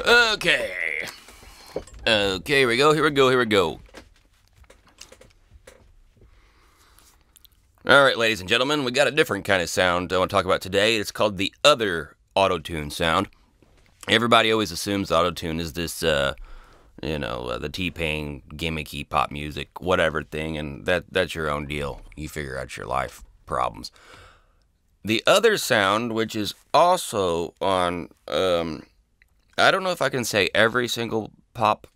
Okay. Okay, here we go. Alright, ladies and gentlemen, we got a different kind of sound I want to talk about today. It's called the other Autotune sound. Everybody always assumes Autotune is this, the T-Pain gimmicky pop music, whatever thing, and that's your own deal. You figure out your life problems. The other sound, which is also on, I don't know if I can say every single pop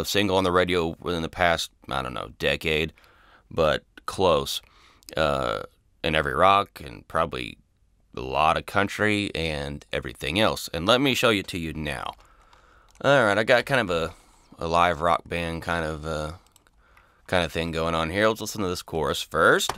single on the radio within the past, decade, but close. In every rock and probably a lot of country and everything else. And let me show it to you now. Alright, I got kind of a live rock band kind of thing going on here. Let's listen to this chorus first.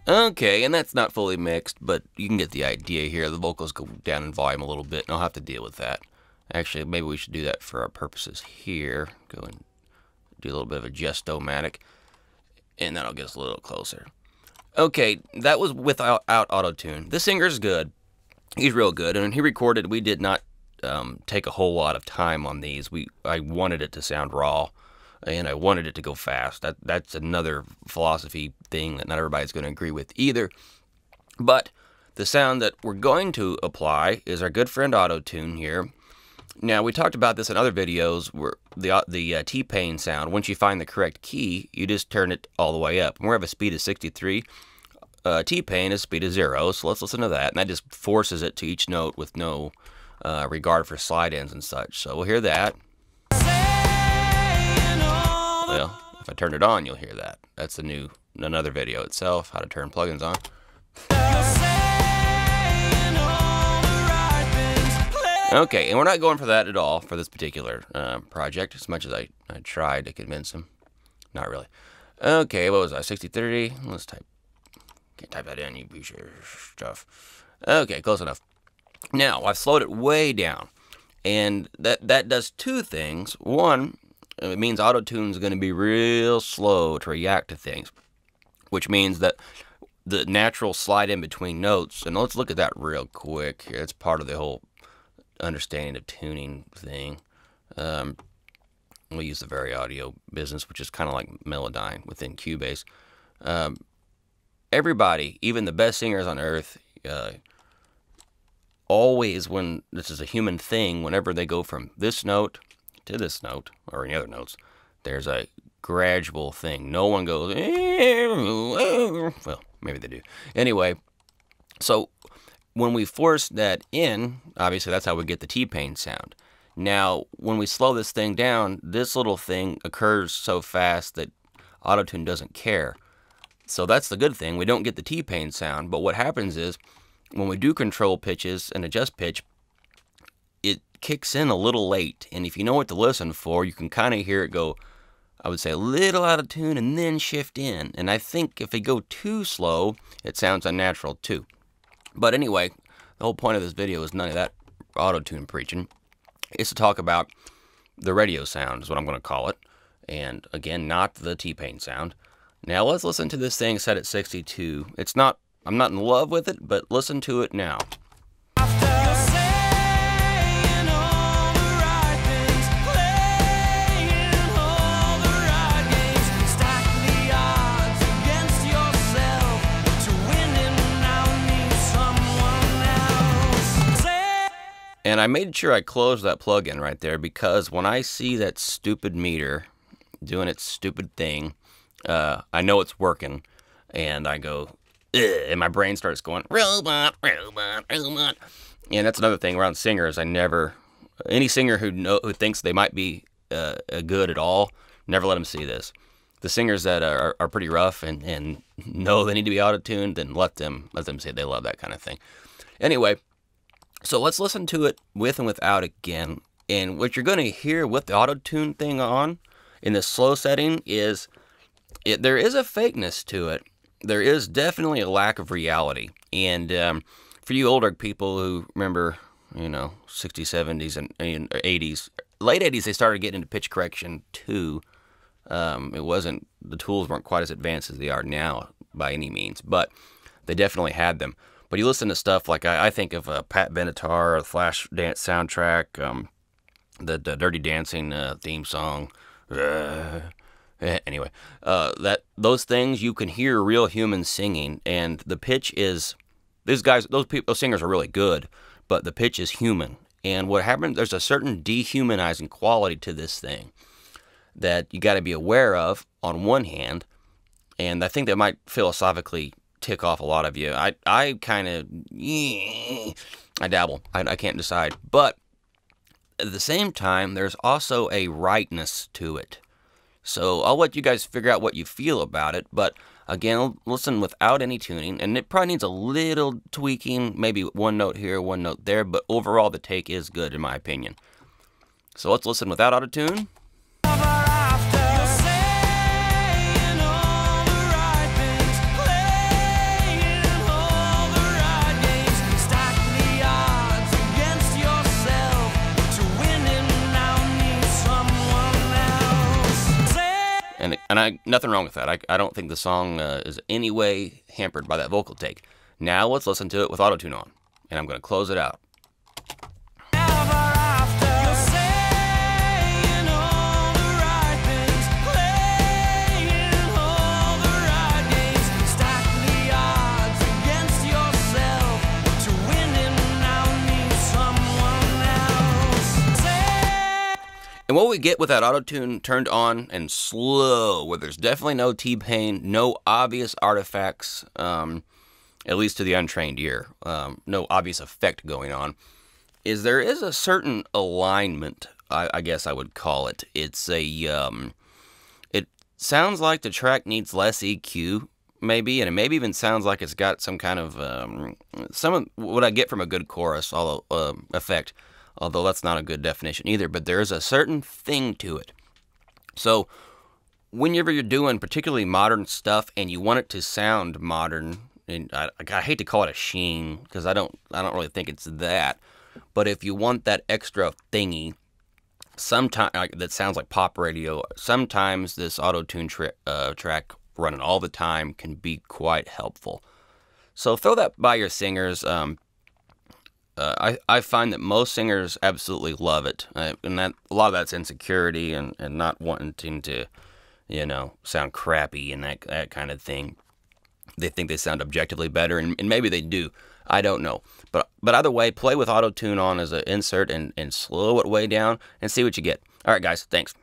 Okay, and that's not fully mixed, but you can get the idea here. The vocals go down in volume a little bit, and I'll have to deal with that. Actually, maybe we should do that for our purposes here. Go and do a little bit of a gestomatic, and that'll get us a little closer. Okay, that was without Autotune. The singer's good. He's real good, and when he recorded, we did not take a whole lot of time on these. I wanted it to sound raw. And I wanted it to go fast. That's another philosophy thing that not everybody's going to agree with either. But the sound that we're going to apply is our good friend Autotune here. Now, we talked about this in other videos where the T-Pain sound, once you find the correct key, you just turn it all the way up. And we have a speed of 63. T-Pain is speed of 0, so let's listen to that. And that just forces it to each note with no regard for slide-ins and such. So we'll hear that. Well, if I turn it on, you'll hear that. That's another video itself, how to turn plugins on. Okay, and we're not going for that at all for this particular project, as much as I tried to convince him. Not really. Okay, what was I, 60-30? Let's type. Can't type that in, you piece of stuff. Okay, close enough. Now, I've slowed it way down, and that does two things. One, it means Autotune is going to be real slow to react to things, which means that the natural slide in between notes, and let's look at that real quick here. It's part of the whole understanding of tuning thing. We use the Very Audio business, which is kind of like Melodyne within Cubase. Everybody, even the best singers on earth, always, when this is a human thing, whenever they go from this note to this note, or any other notes, there's a gradual thing. No one goes, well, maybe they do. Anyway, so when we force that in, obviously that's how we get the T-Pain sound. Now, when we slow this thing down, this little thing occurs so fast that Autotune doesn't care. So that's the good thing. We don't get the T-Pain sound, but what happens is, when we do control pitches and adjust pitch, it kicks in a little late, and if you know what to listen for, you can kind of hear it go, I would say, a little out of tune and then shift in. And I think if they go too slow, it sounds unnatural too. But anyway, the whole point of this video is none of that Autotune preaching. It's to talk about the radio sound, is what I'm going to call it. And again, not the T-Pain sound. Now let's listen to this thing set at 62. I'm not in love with it, but listen to it now. And I made sure I closed that plug-in right there, because when I see that stupid meter doing its stupid thing, I know it's working, and I go, ugh, and my brain starts going, robot, robot, robot. And that's another thing around singers. Any singer who thinks they might be good at all, never let them see this. The singers that are pretty rough and know they need to be auto-tuned, then let them say they love that kind of thing. Anyway, so let's listen to it with and without again. And what you're going to hear with the auto-tune thing on in the slow setting is there is a fakeness to it. There is definitely a lack of reality. And for you older people who remember, 60s, 70s, and 80s, late 80s, they started getting into pitch correction too. The tools weren't quite as advanced as they are now by any means, but they definitely had them. But you listen to stuff like, I think of Pat Benatar, the Flashdance soundtrack, the Dirty Dancing theme song. Anyway, those things, you can hear real humans singing, and the pitch is, those singers are really good, but the pitch is human. And what happens, there's a certain dehumanizing quality to this thing that you got to be aware of on one hand, and I think that might philosophically tick off a lot of you. I kind of, I dabble. I can't decide. But at the same time, there's also a rightness to it. So I'll let you guys figure out what you feel about it, but again, listen without any tuning, and it probably needs a little tweaking, maybe one note here, one note there, but overall the take is good in my opinion. So let's listen without Autotune. And nothing wrong with that. I don't think the song is any way hampered by that vocal take. Now let's listen to it with Autotune on, and I'm going to close it out. And what we get with that Autotune turned on and slow, where there's definitely no T-Pain, no obvious artifacts, at least to the untrained ear, no obvious effect going on, is there is a certain alignment, I guess I would call it. It's it sounds like the track needs less EQ, maybe, and it maybe even sounds like it's got some kind of, some of what I get from a good chorus effect. Although that's not a good definition either, but there is a certain thing to it. So whenever you're doing particularly modern stuff and you want it to sound modern, and I hate to call it a sheen because I don't really think it's that, but if you want that extra thingy, sometimes that sounds like pop radio, sometimes this Autotune track running all the time can be quite helpful. So throw that by your singers. I find that most singers absolutely love it, and that a lot of that's insecurity and not wanting to, sound crappy and that kind of thing. They think they sound objectively better, and maybe they do. I don't know, but either way, play with Autotune on as an insert and slow it way down and see what you get. All right, guys, thanks.